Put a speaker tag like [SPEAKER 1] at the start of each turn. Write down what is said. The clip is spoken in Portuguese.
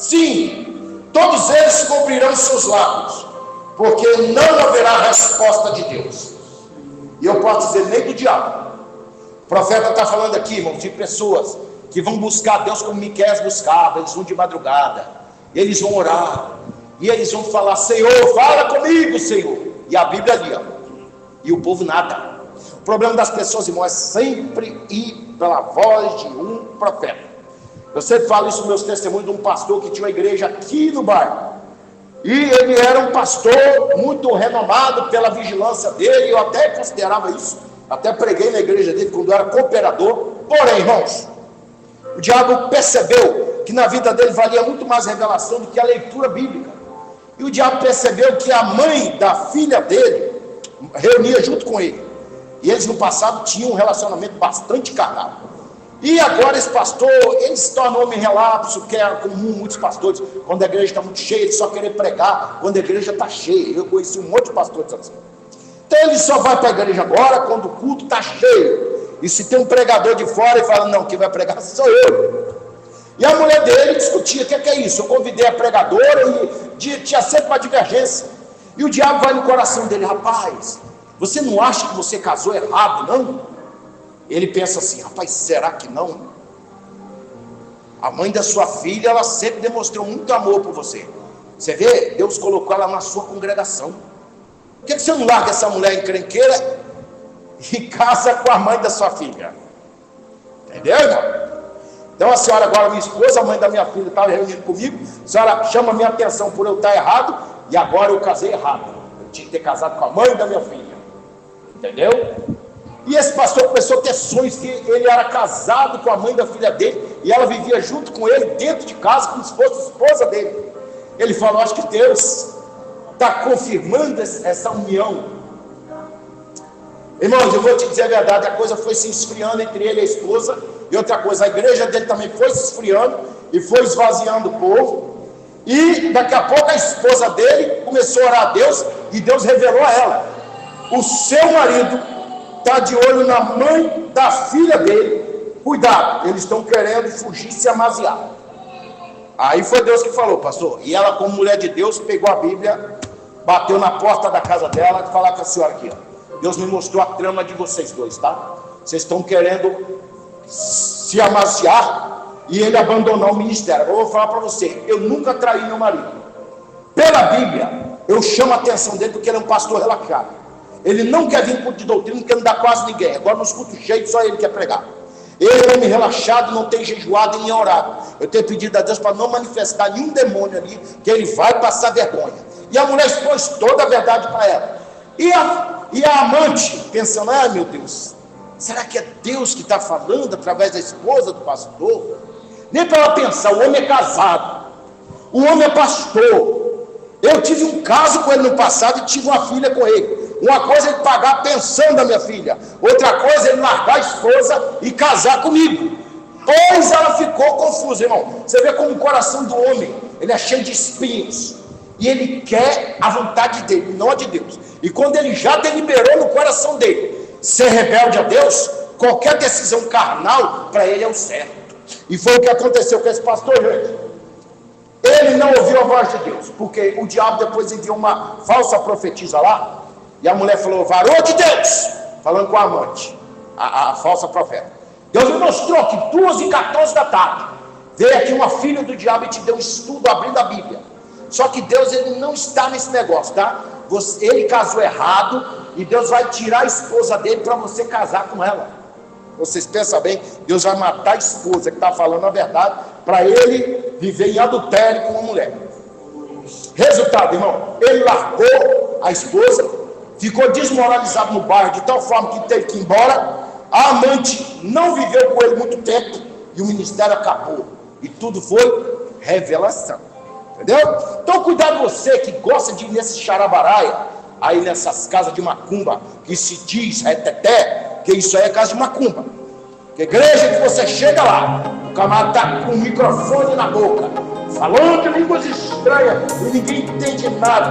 [SPEAKER 1] Sim, todos eles cobrirão seus lábios, porque não haverá resposta de Deus. E eu posso dizer, nem do diabo. O profeta está falando aqui, irmãos, de pessoas que vão buscar Deus como Miqueias buscava. Eles vão de madrugada, eles vão orar, e eles vão falar: Senhor, fala comigo, Senhor. E a Bíblia ali, ó, e o povo nada. O problema das pessoas, irmão, é sempre ir pela voz de um profeta. Eu sempre falo isso nos meus testemunhos de um pastor que tinha uma igreja aqui no bairro, e ele era um pastor muito renomado pela vigilância dele. Eu até considerava isso, até preguei na igreja dele quando eu era cooperador. Porém, irmãos, o diabo percebeu que na vida dele valia muito mais revelação do que a leitura bíblica. E o diabo percebeu que a mãe da filha dele reunia junto com ele, e eles no passado tinham um relacionamento bastante carnal. E agora esse pastor, ele se torna homem relapso, que é comum muitos pastores, quando a igreja está muito cheia, ele só querer pregar quando a igreja está cheia. Eu conheci um monte de pastores assim. Então ele só vai para a igreja agora quando o culto está cheio, e se tem um pregador de fora, ele fala: não, quem vai pregar sou eu. E a mulher dele discutia: o que é isso? Eu convidei a pregadora e tinha sempre uma divergência. E o diabo vai no coração dele: rapaz, você não acha que você casou errado, não? Ele pensa assim: rapaz, será que não? A mãe da sua filha, ela sempre demonstrou muito amor por você. Você vê, Deus colocou ela na sua congregação. Por que você não larga essa mulher encrenqueira e casa com a mãe da sua filha? Entendeu, irmão? Então a senhora agora, minha esposa, a mãe da minha filha, estava reunindo comigo. A senhora chama minha atenção por eu estar errado, e agora eu casei errado. Eu tinha que ter casado com a mãe da minha filha. Entendeu? E esse pastor começou a ter sonhos que ele era casado com a mãe da filha dele, e ela vivia junto com ele dentro de casa como se fosse a esposa dele. Ele falou: acho que Deus está confirmando essa união. Irmãos, eu vou te dizer a verdade, a coisa foi se esfriando entre ele e a esposa. E outra coisa, a igreja dele também foi se esfriando e foi esvaziando o povo. E daqui a pouco a esposa dele começou a orar a Deus, e Deus revelou a ela: o seu marido está de olho na mãe da filha dele, cuidado, eles estão querendo fugir, se amaziar. Aí foi Deus que falou, pastor. E ela, como mulher de Deus, pegou a Bíblia, bateu na porta da casa dela e falou com a senhora aqui: ó, Deus me mostrou a trama de vocês dois, tá? Vocês estão querendo se amaziar e ele abandonou o ministério. Eu vou falar para você: eu nunca traí meu marido. Pela Bíblia, eu chamo a atenção dele porque ele é um pastor relaxado. Ele não quer vir culto de doutrina, porque não dá quase ninguém. Agora nos cultos cheios, só ele quer pregar. Ele é homem relaxado, não tem jejuado nem orado. Eu tenho pedido a Deus para não manifestar nenhum demônio ali, que ele vai passar vergonha. E a mulher expôs toda a verdade para ela. E a amante, pensando: ah, meu Deus, será que é Deus que está falando através da esposa do pastor? Nem para ela pensar, o homem é casado, o homem é pastor. Eu tive um caso com ele no passado e tive uma filha com ele. Uma coisa é ele pagar a pensão da minha filha, outra coisa é ele largar a esposa e casar comigo. Pois ela ficou confusa, irmão. Você vê como o coração do homem, ele é cheio de espinhos, e ele quer a vontade dele, não a de Deus. E quando ele já deliberou no coração dele ser rebelde a Deus, qualquer decisão carnal para ele é o certo. E foi o que aconteceu com esse pastor, gente. Ele não ouviu a voz de Deus, porque o diabo depois enviou uma falsa profetisa lá, e a mulher falou: varão de Deus, falando com a amante, a falsa profeta, Deus me mostrou que 2h14 da tarde veio aqui uma filha do diabo e te deu um estudo abrindo a Bíblia. Só que Deus, ele não está nesse negócio, tá? Ele casou errado, e Deus vai tirar a esposa dele para você casar com ela. Vocês pensam bem, Deus vai matar a esposa que está falando a verdade, para ele viver em adultério com uma mulher. Resultado, irmão, ele largou a esposa, ficou desmoralizado no bairro de tal forma que teve que ir embora. A amante não viveu com ele muito tempo, e o ministério acabou, e tudo foi revelação. Entendeu? Então cuidado você que gosta de ir nesse charabaraia, aí nessas casas de macumba, que se diz reteté, que isso aí é casa de macumba. Que igreja que você chega lá, o camarada está com o microfone na boca, falando línguas estranhas, e ninguém entende nada.